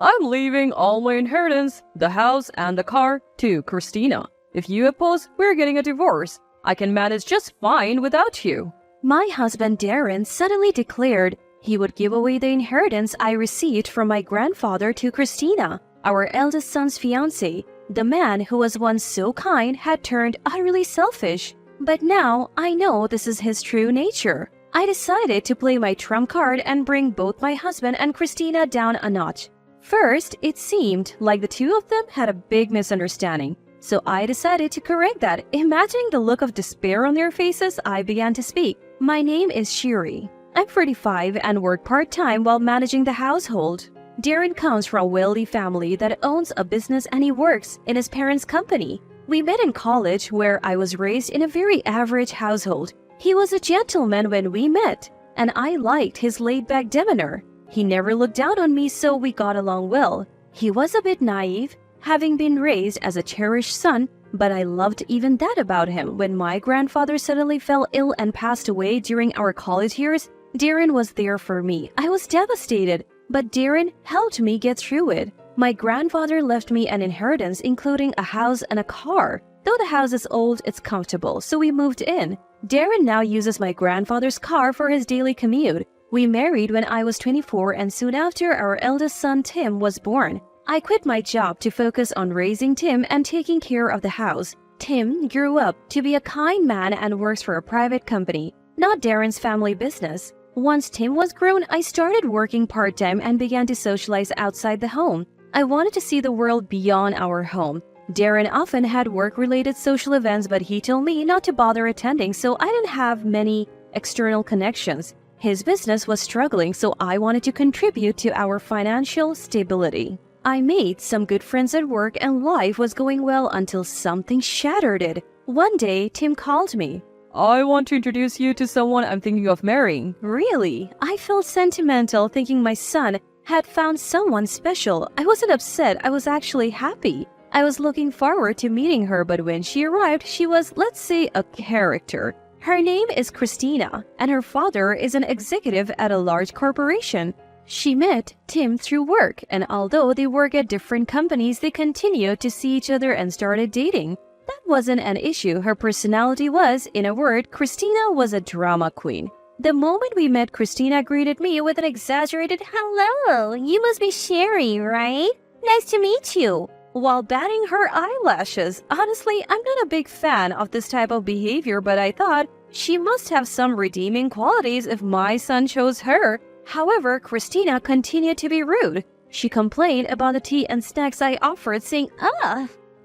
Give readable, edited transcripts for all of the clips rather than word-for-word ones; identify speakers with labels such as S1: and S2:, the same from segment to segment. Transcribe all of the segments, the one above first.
S1: I'm leaving all my inheritance, the house and the car, to Christina. If you oppose, we're getting a divorce. I can manage just fine without you."
S2: My husband Darren suddenly declared he would give away the inheritance I received from my grandfather to Christina, our eldest son's fiancé. The man who was once so kind had turned utterly selfish. But now I know this is his true nature. I decided to play my trump card and bring both my husband and Christina down a notch. First, it seemed like the two of them had a big misunderstanding. So I decided to correct that. Imagining the look of despair on their faces, I began to speak. "My name is Shiri. I'm 45 and work part-time while managing the household. Darren comes from a wealthy family that owns a business and he works in his parents' company. We met in college where I was raised in a very average household. He was a gentleman when we met, and I liked his laid-back demeanor. He never looked down on me, so we got along well. He was a bit naive, having been raised as a cherished son, but I loved even that about him. When my grandfather suddenly fell ill and passed away during our college years, Darren was there for me. I was devastated, but Darren helped me get through it. My grandfather left me an inheritance including a house and a car. Though the house is old, it's comfortable, so we moved in. Darren now uses my grandfather's car for his daily commute. We married when I was 24 and soon after our eldest son Tim was born. I quit my job to focus on raising Tim and taking care of the house. Tim grew up to be a kind man and works for a private company, not Darren's family business. Once Tim was grown, I started working part-time and began to socialize outside the home. I wanted to see the world beyond our home. Darren often had work-related social events, but he told me not to bother attending, so I didn't have many external connections. His business was struggling, so I wanted to contribute to our financial stability. I made some good friends at work and life was going well until something shattered it. One day, Tim called me.
S1: "I want to introduce you to someone I'm thinking of marrying."
S2: Really? I felt sentimental thinking my son had found someone special. I wasn't upset, I was actually happy. I was looking forward to meeting her, but when she arrived, she was, let's say, a character. Her name is Christina, and her father is an executive at a large corporation. She met Tim through work, and although they work at different companies, they continued to see each other and started dating. That wasn't an issue. Her personality was, in a word, Christina was a drama queen. The moment we met, Christina greeted me with an exaggerated, "Hello, you must be Sherry, right? Nice to meet you," while batting her eyelashes. Honestly, I'm not a big fan of this type of behavior, but I thought she must have some redeeming qualities if my son chose her. However, Christina continued to be rude. She complained about the tea and snacks I offered, saying,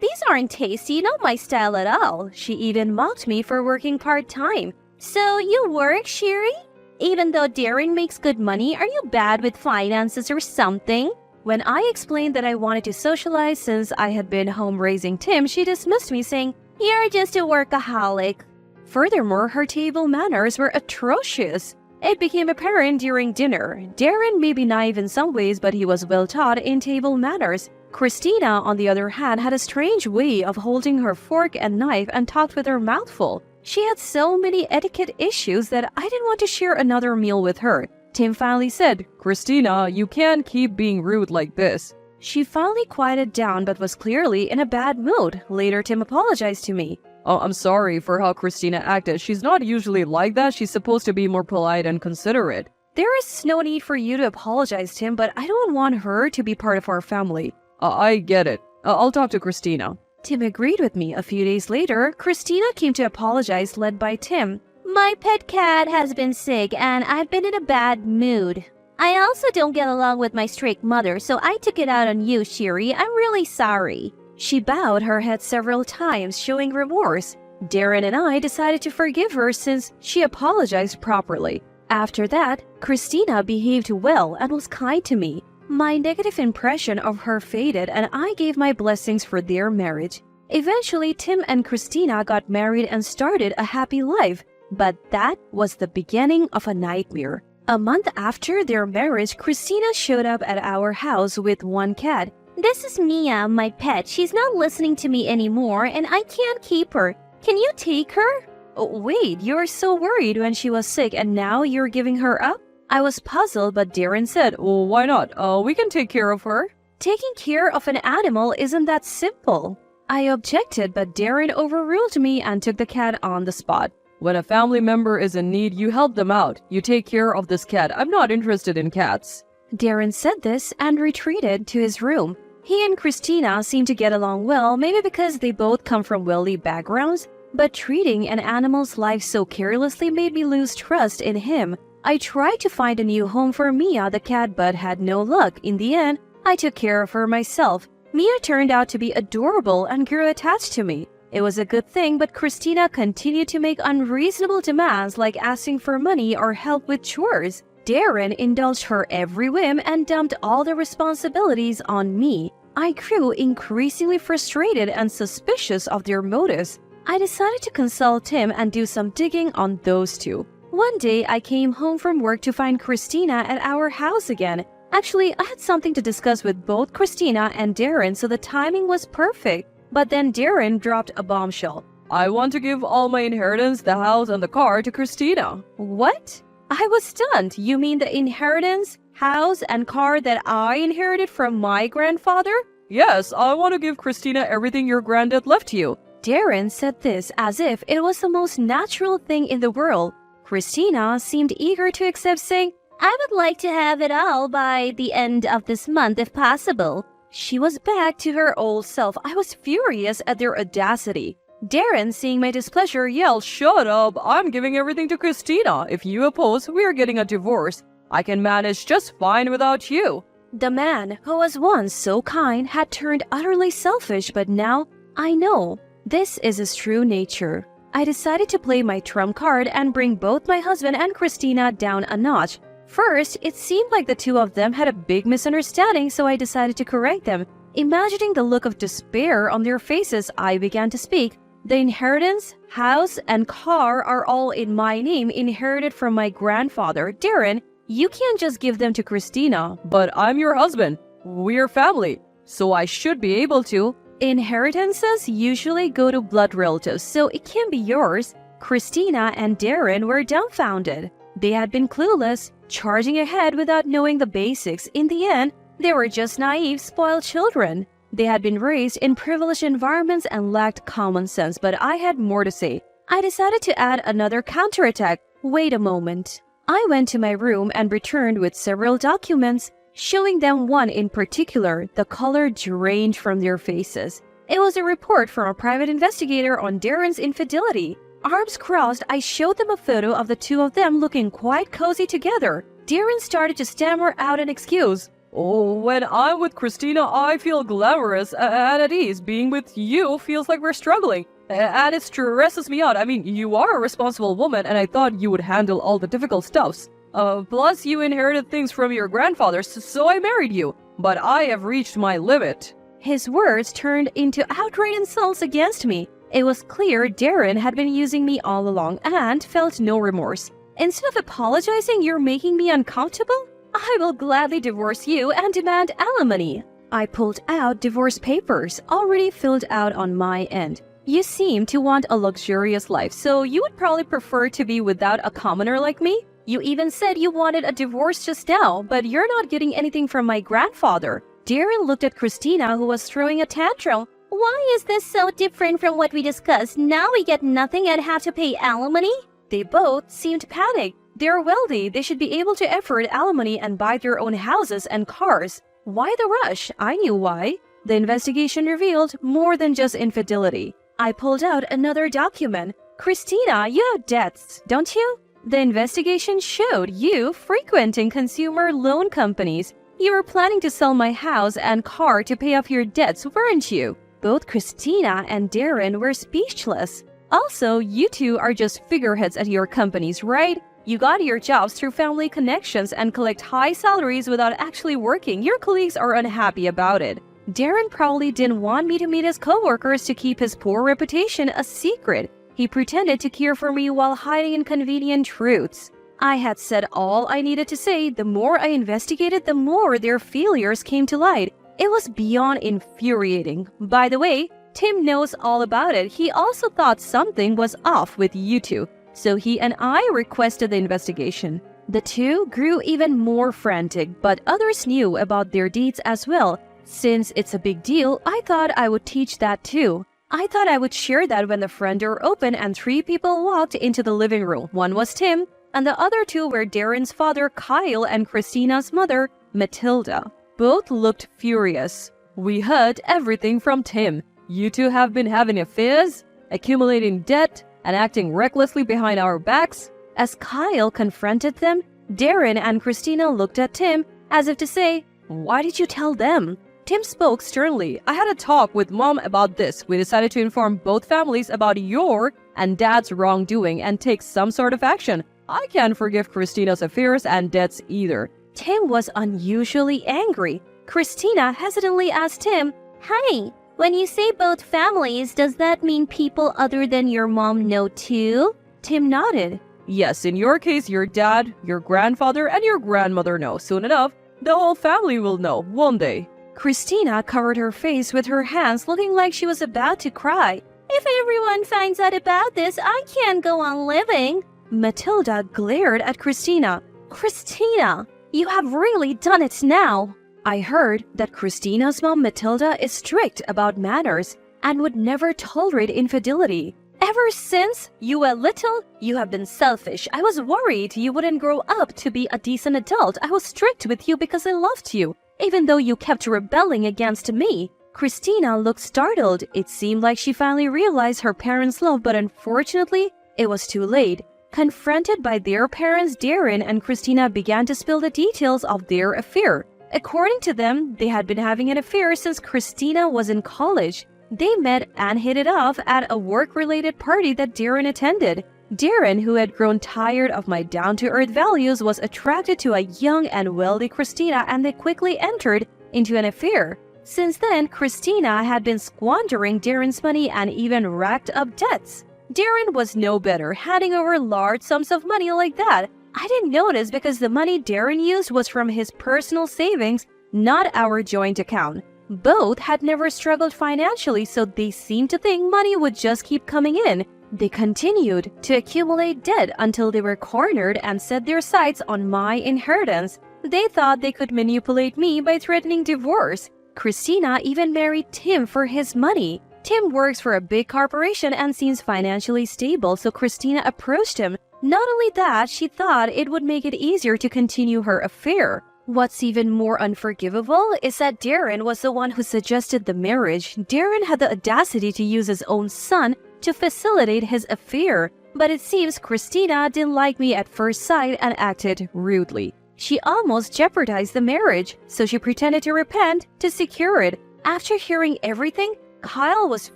S2: "These aren't tasty, not my style at all." She even mocked me for working part-time. "So you work, Sherry? Even though Darren makes good money, are you bad with finances or something?" When I explained that I wanted to socialize since I had been home raising Tim, she dismissed me, saying, "You're just a workaholic." Furthermore, her table manners were atrocious. It became apparent during dinner. Darren may be naive in some ways, but he was well taught in table manners. Christina, on the other hand, had a strange way of holding her fork and knife and talked with her mouth full. She had so many etiquette issues that I didn't want to share another meal with her. Tim finally said,
S1: "Christina, you can't keep being rude like this."
S2: She finally quieted down but was clearly in a bad mood. Later, Tim apologized to me.
S1: "Oh, I'm sorry for how Christina acted. She's not usually like that. She's supposed to be more polite and considerate."
S2: "There is no need for you to apologize, Tim, but I don't want her to be part of our family."
S1: I get it. I'll talk to Christina."
S2: Tim agreed with me. A few days later, Christina came to apologize, led by Tim. "My pet cat has been sick and I've been in a bad mood. I also don't get along with my strict mother, so I took it out on you, Shiri. I'm really sorry." She bowed her head several times, showing remorse. Darren and I decided to forgive her since she apologized properly. After that, Christina behaved well and was kind to me. My negative impression of her faded and I gave my blessings for their marriage. Eventually, Tim and Christina got married and started a happy life, but that was the beginning of a nightmare. A month after their marriage, Christina showed up at our house with one cat. "This is Mia, my pet. She's not listening to me anymore and I can't keep her. Can you take her?" "Oh, wait, you were so worried when she was sick and now you're giving her up?" I was puzzled, but Darren said,
S1: "Well, why not? We can take care of her."
S2: Taking care of an animal isn't that simple. I objected, but Darren overruled me and took the cat on the spot.
S1: When a family member is in need, you help them out. You take care of this cat. I'm not interested in cats.
S2: Darren said this and retreated to his room. He and Christina seemed to get along well, maybe because they both come from wealthy backgrounds, but treating an animal's life so carelessly made me lose trust in him. I tried to find a new home for Mia the cat but had no luck. In the end, I took care of her myself. Mia turned out to be adorable and grew attached to me. It was a good thing, but Christina continued to make unreasonable demands like asking for money or help with chores. Darren indulged her every whim and dumped all the responsibilities on me. I grew increasingly frustrated and suspicious of their motives. I decided to consult him and do some digging on those two. One day, I came home from work to find Christina at our house again. Actually, I had something to discuss with both Christina and Darren, so the timing was perfect. But then Darren dropped a bombshell.
S1: I want to give all my inheritance, the house, and the car to Christina.
S2: What? I was stunned. You mean the inheritance, house, and car that I inherited from my grandfather?
S1: Yes, I want to give Christina everything your granddad left you.
S2: Darren said this as if it was the most natural thing in the world. Christina seemed eager to accept, saying, I would like to have it all by the end of this month if possible. She was back to her old self. I was furious at their audacity. Darren, seeing my displeasure, yelled,
S1: Shut up! I'm giving everything to Christina. If you oppose, we're getting a divorce. I can manage just fine without you.
S2: The man who was once so kind had turned utterly selfish, but now I know this is his true nature. I decided to play my trump card and bring both my husband and Christina down a notch. First, it seemed like the two of them had a big misunderstanding, so I decided to correct them. Imagining the look of despair on their faces, I began to speak. The inheritance, house, and car are all in my name, inherited from my grandfather. Darren, you can't just give them to Christina.
S1: But I'm your husband. We're family. So I should be able to.
S2: Inheritances usually go to blood relatives, so it can't be yours. Christina and Darren were dumbfounded. They had been clueless, charging ahead without knowing the basics. In the end, they were just naive, spoiled children. They had been raised in privileged environments and lacked common sense, but I had more to say. I decided to add another counterattack. Wait a moment. I went to my room and returned with several documents, showing them one in particular. The color drained from their faces. It was a report from a private investigator on Darren's infidelity. Arms crossed, I showed them a photo of the two of them looking quite cozy together. Darren started to stammer out an excuse.
S1: Oh, when I'm with Christina, I feel glamorous and at ease. Being with you feels like we're struggling. And it stresses me out. I mean, you are a responsible woman, and I thought you would handle all the difficult stuffs. Plus, you inherited things from your grandfather, so I married you. But I have reached my limit.
S2: His words turned into outright insults against me. It was clear Darren had been using me all along and felt no remorse. Instead of apologizing, you're making me uncomfortable? I will gladly divorce you and demand alimony. I pulled out divorce papers, already filled out on my end. You seem to want a luxurious life, so you would probably prefer to be without a commoner like me? You even said you wanted a divorce just now, but you're not getting anything from my grandfather. Darren looked at Christina, who was throwing a tantrum. Why is this so different from what we discussed? Now we get nothing and have to pay alimony? They both seemed panicked. They're wealthy. They should be able to afford alimony and buy their own houses and cars. Why the rush? I knew why. The investigation revealed more than just infidelity. I pulled out another document. Christina, you have debts, don't you? The investigation showed you frequenting consumer loan companies. You were planning to sell my house and car to pay off your debts, weren't you? Both Christina and Darren were speechless. Also, you two are just figureheads at your companies, right? You got your jobs through family connections and collect high salaries without actually working. Your colleagues are unhappy about it. Darren probably didn't want me to meet his coworkers to keep his poor reputation a secret. He pretended to care for me while hiding inconvenient truths. I had said all I needed to say. The more I investigated, the more their failures came to light. It was beyond infuriating. By the way, Tim knows all about it. He also thought something was off with you two. So he and I requested the investigation. The two grew even more frantic, but others knew about their deeds as well. Since it's a big deal, I thought I would teach that too. I thought I would share that when the front door opened and 3 people walked into the living room. One was Tim, and the other 2 were Darren's father, Kyle, and Christina's mother, Matilda. Both looked furious.
S1: We heard everything from Tim. You two have been having affairs, accumulating debt, and acting recklessly behind our backs.
S2: As Kyle confronted them, Darren and Christina looked at Tim as if to say, "Why did you tell them?"
S1: Tim spoke sternly. I had a talk with Mom about this. We decided to inform both families about your and Dad's wrongdoing and take some sort of action. I can't forgive Christina's affairs and debts either.
S2: Tim was unusually angry. Christina hesitantly asked Tim, "Hey, when you say both families, does that mean people other than your mom know too?" Tim nodded.
S1: Yes, in your case, your dad, your grandfather, and your grandmother know. Soon enough, the whole family will know, one day.
S2: Christina covered her face with her hands, looking like she was about to cry. "If everyone finds out about this, I can't go on living." Matilda glared at Christina. "Christina, you have really done it now." I heard that Christina's mom Matilda is strict about manners and would never tolerate infidelity. "Ever since you were little, you have been selfish. I was worried you wouldn't grow up to be a decent adult. I was strict with you because I loved you, even though you kept rebelling against me." Christina looked startled. It seemed like she finally realized her parents' love, but unfortunately, it was too late. Confronted by their parents, Darren and Christina began to spill the details of their affair. According to them, they had been having an affair since Christina was in college. They met and hit it off at a work-related party that Darren attended. Darren, who had grown tired of my down-to-earth values, was attracted to a young and wealthy Christina, and they quickly entered into an affair. Since then, Christina had been squandering Darren's money and even racked up debts. Darren was no better, handing over large sums of money like that. I didn't notice because the money Darren used was from his personal savings, not our joint account. Both had never struggled financially, so they seemed to think money would just keep coming in. They continued to accumulate debt until they were cornered and set their sights on my inheritance. They thought they could manipulate me by threatening divorce. Christina even married Tim for his money. Tim works for a big corporation and seems financially stable, so Christina approached him. Not only that, she thought it would make it easier to continue her affair. What's even more unforgivable is that Darren was the one who suggested the marriage. Darren had the audacity to use his own son to facilitate his affair, but it seems Christina didn't like me at first sight and acted rudely. She almost jeopardized the marriage, so she pretended to repent to secure it. After hearing everything, Kyle was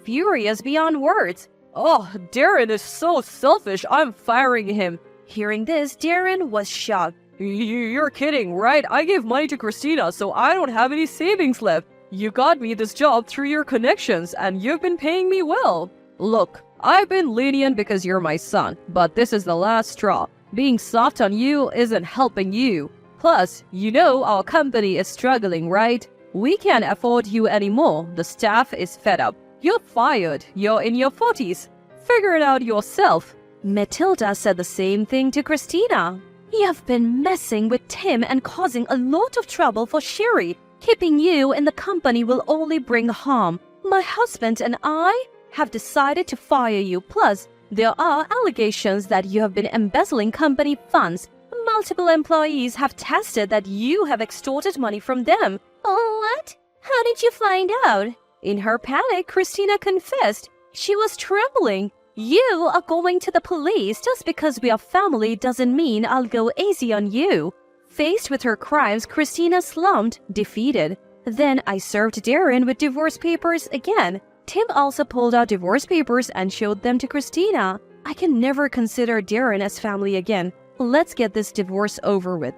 S2: furious beyond words.
S1: "Oh, Darren is so selfish. I'm firing him."
S2: Hearing this, Darren was shocked.
S1: You're kidding, right? I gave money to Christina, so I don't have any savings left. You got me this job through your connections, and you've been paying me well. Look, I've been lenient because you're my son, but this is the last straw. Being soft on you isn't helping you. Plus, you know our company is struggling, right? We can't afford you anymore. The staff is fed up. You're fired. You're in your 40s. Figure it out yourself.
S2: Matilda said the same thing to Christina. "You've been messing with Tim and causing a lot of trouble for Sherry. Keeping you in the company will only bring harm. My husband and I have decided to fire you. Plus, there are allegations that you have been embezzling company funds. Multiple employees have tested that you have extorted money from them." "Oh, what? How did you find out?" In her panic, Christina confessed. She was trembling. "You are going to the police. Just because we are family doesn't mean I'll go easy on you." Faced with her crimes, Christina slumped, defeated. Then I served Darren with divorce papers again. Tim also pulled out divorce papers and showed them to Christina. I can never consider Darren as family again. Let's get this divorce over with.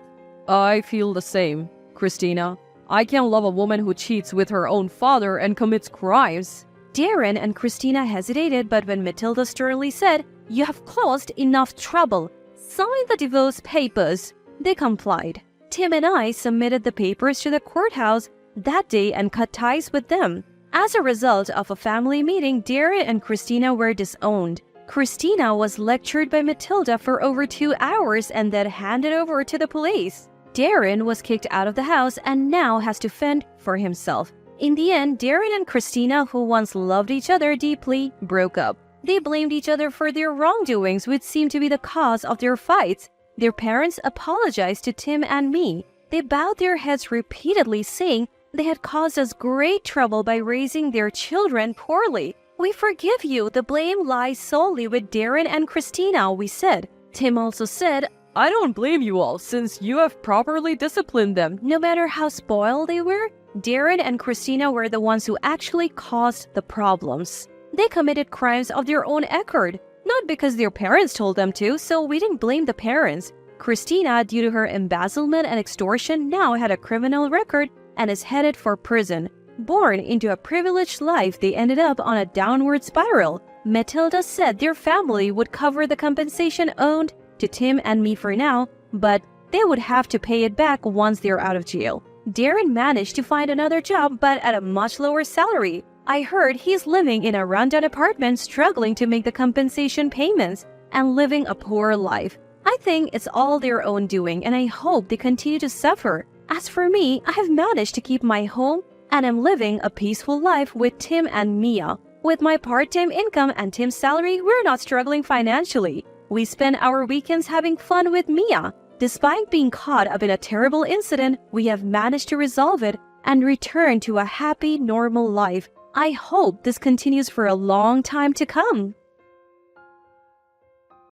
S1: I feel the same, Christina. I can't love a woman who cheats with her own father and commits crimes.
S2: Darren and Christina hesitated, but when Matilda sternly said, "You have caused enough trouble. Sign the divorce papers," they complied. Tim and I submitted the papers to the courthouse that day and cut ties with them. As a result of a family meeting, Darren and Christina were disowned. Christina was lectured by Matilda for over 2 hours and then handed over to the police. Darren was kicked out of the house and now has to fend for himself. In the end, Darren and Christina, who once loved each other deeply, broke up. They blamed each other for their wrongdoings, which seemed to be the cause of their fights. Their parents apologized to Tim and me. They bowed their heads repeatedly, saying they had caused us great trouble by raising their children poorly. We forgive you. The blame lies solely with Darren and Christina, we said. Tim also said,
S1: I don't blame you all, since you have properly disciplined them.
S2: no matter how spoiled they were, Darren and Christina were the ones who actually caused the problems. They committed crimes of their own accord, not because their parents told them to, so we didn't blame the parents. Christina, due to her embezzlement and extortion, now had a criminal record and is headed for prison. Born into a privileged life, they ended up on a downward spiral. Matilda said their family would cover the compensation owed to Tim and me for now, but they would have to pay it back once they're out of jail. Darren managed to find another job, but at a much lower salary. I heard he's living in a rundown apartment, struggling to make the compensation payments and living a poor life. I think it's all their own doing, and I hope they continue to suffer. As for me, I have managed to keep my home and am living a peaceful life with Tim and Mia. With my part-time income and Tim's salary, we're not struggling financially. We spend our weekends having fun with Mia. Despite being caught up in a terrible incident, we have managed to resolve it and return to a happy, normal life. I hope this continues for a long time to come.